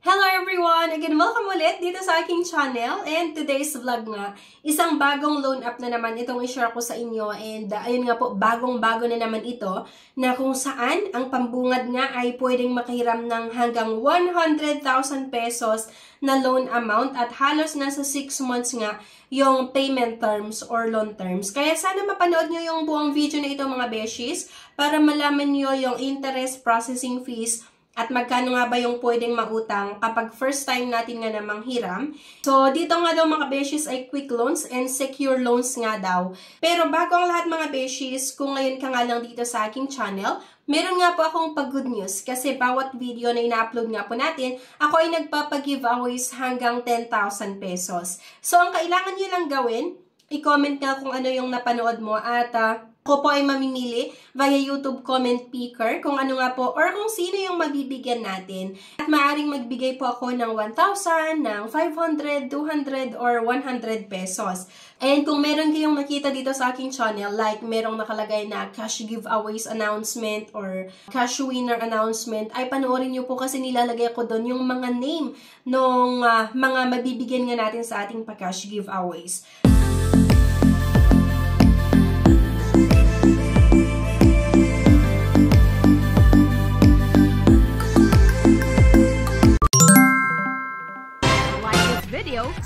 Hello everyone! Again, welcome ulit dito sa aking channel. And today's vlog nga, isang bagong loan app na naman itong i-share ko sa inyo. And ayun nga po, bagong-bago na naman ito na kung saan ang pambungad nga ay pwedeng makahiram ng hanggang 100,000 pesos na loan amount at halos nasa 6 months nga yung payment terms or loan terms. Kaya sana mapanood nyo yung buong video na ito mga beshies para malaman nyo yung interest processing fees at magkano nga ba yung pwedeng mautang kapag first time natin nga namang hiram. So, dito nga daw mga beshies ay quick loans and secure loans nga daw. Pero bago ang lahat mga beshies, kung ngayon ka nga lang dito sa aking channel, meron nga po akong pag-good news kasi bawat video na ina-upload nga po natin, ako ay nagpapag-giveaways hanggang 10,000 pesos. So, ang kailangan nyo lang gawin, i-comment nga kung ano yung napanood mo at ako po ay mamimili via YouTube comment picker kung ano nga po or kung sino yung mabibigyan natin. At maaaring magbigay po ako ng 1,000, ng 500, 200, or 100 pesos. And kung meron kayong nakita dito sa aking channel, like merong nakalagay na cash giveaways announcement or cash winner announcement, ay panoorin nyo po kasi nilalagay ko doon yung mga name ng mga mabibigyan nga natin sa ating pa-cash giveaways.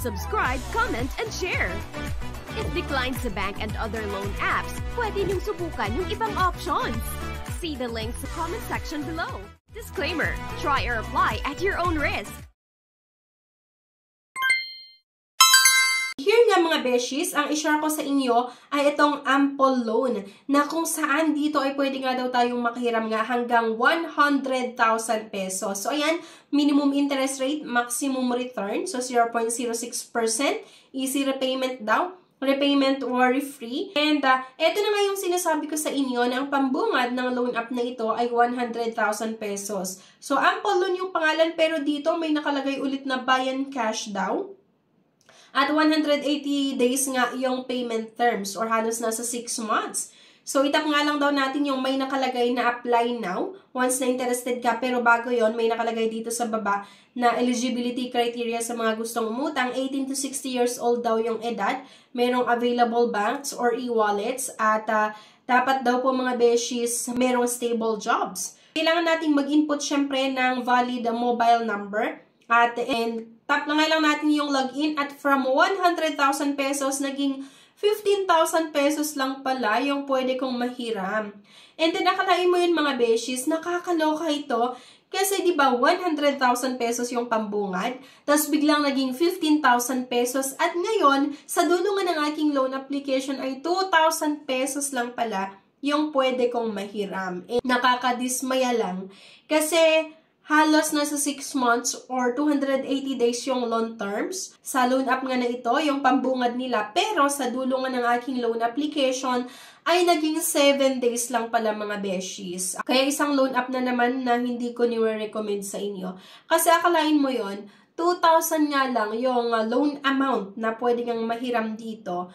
Subscribe, comment, and share. It declines the bank and other loan apps. Pwede niyong subukan yung ibang options. See the links sa comment section below. Disclaimer, try or apply at your own risk. Here nga mga beshies, ang i-share ko sa inyo ay itong ample loan na kung saan dito ay pwede nga daw tayong makahiram nga hanggang 100,000 pesos. So ayan, minimum interest rate, maximum return, so 0.06%, easy repayment daw, repayment worry-free. And eto na nga yung sinasabi ko sa inyo na ang pambungad ng loan app na ito ay 100,000 pesos. So ample loan yung pangalan pero dito may nakalagay ulit na buy and cash daw. At 180 days nga yung payment terms or halos nasa 6 months. So, itap nga lang daw natin yung may nakalagay na apply now once na interested ka. Pero bago yon may nakalagay dito sa baba na eligibility criteria sa mga gustong umutang. 18 to 60 years old daw yung edad. Merong available banks or e-wallets. At dapat daw po mga beshies merong stable jobs. Kailangan nating mag-input syempre ng valid mobile number. Tap na nga lang natin yung login at from 100,000 pesos, naging 15,000 pesos lang pala yung pwede kong mahiram. And then, nakalain mo yun mga beshies, nakakaloka ito kasi diba 100,000 pesos yung pambungad, tapos biglang naging 15,000 pesos at ngayon, sa dulo nga ng aking loan application ay 2,000 pesos lang pala yung pwede kong mahiram. And nakakadismaya lang kasi halos nasa 6 months or 280 days yung loan terms. Sa loan app nga na ito, yung pambungad nila. Pero sa dulo nga ng aking loan application, ay naging 7 days lang pala mga beshies. Kaya isang loan app na naman na hindi ko nire-recommend sa inyo. Kasi akalain mo yon 2,000 nga lang yung loan amount na pwede kang mahiram dito.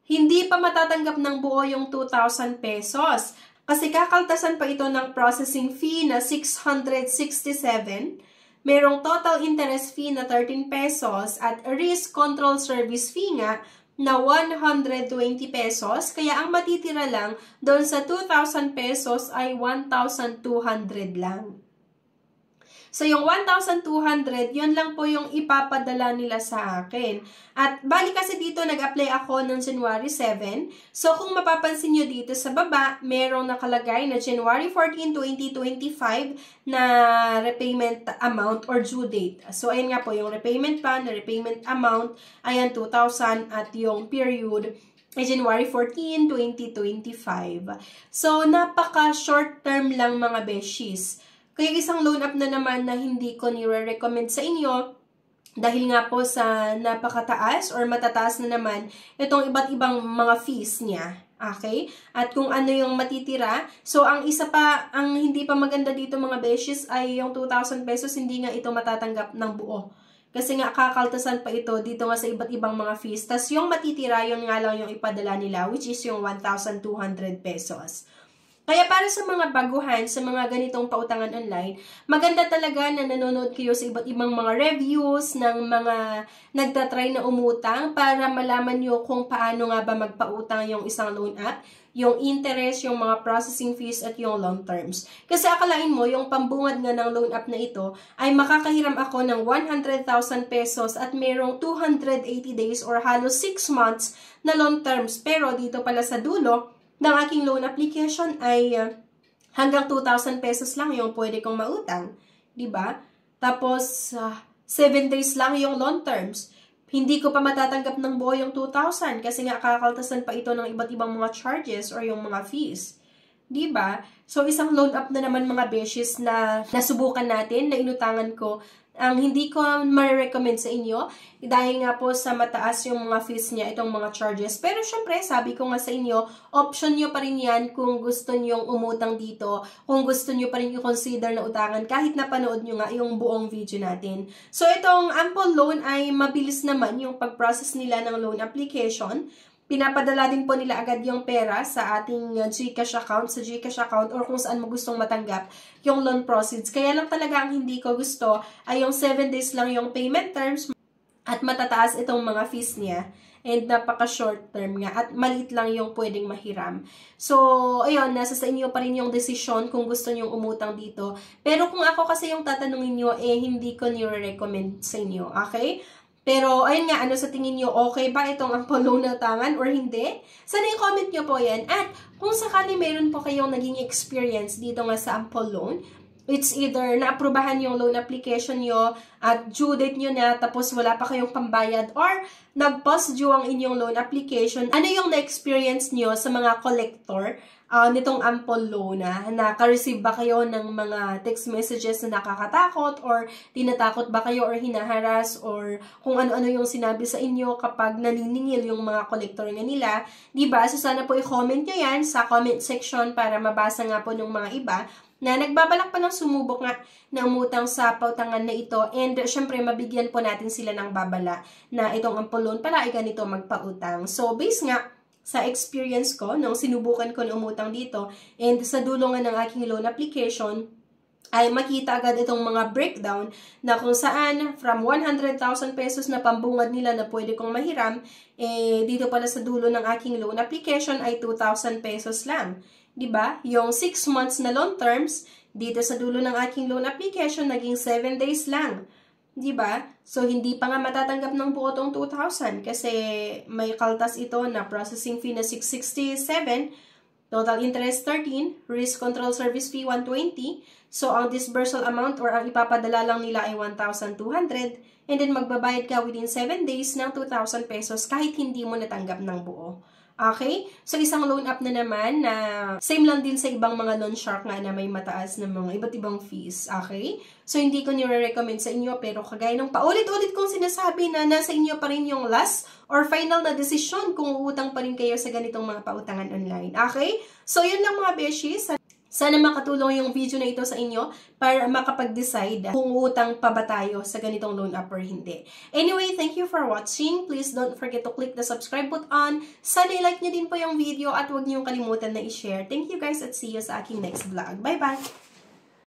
Hindi pa matatanggap ng buo yung 2,000 pesos. Kasi kakaltasan pa ito ng processing fee na 667, merong total interest fee na 13 pesos at risk control service fee nga na 120 pesos. Kaya ang matitira lang doon sa 2,000 pesos ay 1,200 lang. So, yung 1,200, yun lang po yung ipapadala nila sa akin. At bali kasi dito, nag-apply ako ng January 7. So, kung mapapansin nyo dito sa baba, merong nakalagay na January 14, 2025 na repayment amount or due date. So, ayun nga po, yung repayment plan, na repayment amount, ayan, 2,000 at yung period ay January 14, 2025. So, napaka-short term lang mga beshies. Kaya isang loan app na naman na hindi ko nire-recommend sa inyo dahil nga po sa napakataas or matataas na naman itong iba't ibang mga fees niya. Okay? At kung ano yung matitira. So, ang isa pa, ang hindi pa maganda dito mga beshies ay yung 2,000 pesos, hindi nga ito matatanggap ng buo. Kasi nga kakaltasan pa ito dito nga sa iba't ibang mga fees. Tas yung matitira, yun nga lang yung ipadala nila which is yung 1,200 pesos. Kaya para sa mga baguhan, sa mga ganitong pautangan online, maganda talaga na nanonood kayo sa iba't ibang mga reviews ng mga nagtatry na umutang para malaman nyo kung paano nga ba magpautang yung isang loan app, yung interest, yung mga processing fees, at yung long terms. Kasi akalain mo, yung pambungad nga ng loan app na ito ay makakahiram ako ng 100,000 pesos at merong 280 days or halos 6 months na long terms. Pero dito pala sa dulo ng aking loan application ay hanggang 2,000 pesos lang yung pwede kong mautang. Diba? Tapos, 7 days lang yung long terms. Hindi ko pa matatanggap ng buo yung 2,000 kasi nga kakaltasan pa ito ng iba't ibang mga charges or yung mga fees. Diba? So, isang loan up na naman mga beshes na nasubukan natin, na inutangan ko. Ang hindi ko ma-recommend sa inyo dahil nga po sa mataas yung mga fees niya, itong mga charges. Pero syempre, sabi ko nga sa inyo, option nyo pa rin yan kung gusto nyo umutang dito, kung gusto nyo pa rin i-consider na utangan kahit napanood nyo nga yung buong video natin. So itong Ample Loan ay mabilis naman yung pag-process nila ng loan application. Pinapadala din po nila agad yung pera sa ating GCash account, sa GCash account, or kung saan mo gustong matanggap yung loan proceeds. Kaya lang talaga ang hindi ko gusto ay yung 7 days lang yung payment terms at matataas itong mga fees niya. And napaka-short term nga at maliit lang yung pwedeng mahiram. So, ayun, nasa sa inyo pa rin yung desisyon kung gusto nyong umutang dito. Pero kung ako kasi yung tatanungin nyo, hindi ko nire-recommend sa inyo, okay? Pero, ayun nga, ano sa tingin nyo, okay ba itong Ample Loan na utangan or hindi? Sana i-comment nyo po yan. At kung sakali meron po kayong naging experience dito nga sa Ample Loan, it's either naaprubahan yung loan application nyo at due date nyo na tapos wala pa kayong pambayad or nag-pause due ang inyong loan application. Ano yung na-experience nyo sa mga collector nitong Ample Loan na naka-receive ba kayo ng mga text messages na nakakatakot or tinatakot ba kayo or hinaharas or kung ano-ano yung sinabi sa inyo kapag naniningil yung mga collector nga nila. Diba? So sana po i-comment nyo yan sa comment section para mabasa nga po ng mga iba na nagbabalak pa ng sumubok nga na umutang sa pautangan na ito. And syempre, mabigyan po natin sila ng babala na itong Ample Loan pala ay ganito magpautang. So, based nga sa experience ko, nung sinubukan ko na umutang dito, and sa dulo nga ng aking loan application, ay makita agad itong mga breakdown na kung saan from 100,000 pesos na pambungad nila na pwede kong mahiram, dito pala sa dulo ng aking loan application ay 2,000 pesos lang. Diba? Yung 6 months na loan terms, dito sa dulo ng aking loan application, naging 7 days lang. Diba? So, hindi pa nga matatanggap ng buo tong 2,000 kasi may kaltas ito na processing fee na 667, total interest 13, risk control service fee 120. So, ang disbursal amount or ang ipapadala lang nila ay 1,200 and then magbabayad ka within 7 days ng 2,000 pesos kahit hindi mo natanggap ng buo. Okay? So, isang loan up na naman na same lang din sa ibang mga loan shark nga na may mataas na mga iba't ibang fees. Okay? So, hindi ko nire-recommend sa inyo pero kagaya ng paulit-ulit kong sinasabi na nasa inyo pa rin yung last or final na desisyon kung uutang pa rin kayo sa ganitong mga pautangan online. Okay? So, yun lang mga beshies. Sana makatulong yung video na ito sa inyo para makapag-decide kung utang pa ba tayo sa ganitong loan up or hindi. Anyway, thank you for watching. Please don't forget to click the subscribe button. Sana i-like nyo din po yung video at huwag nyo kalimutan na i-share. Thank you guys at see you sa aking next vlog. Bye-bye!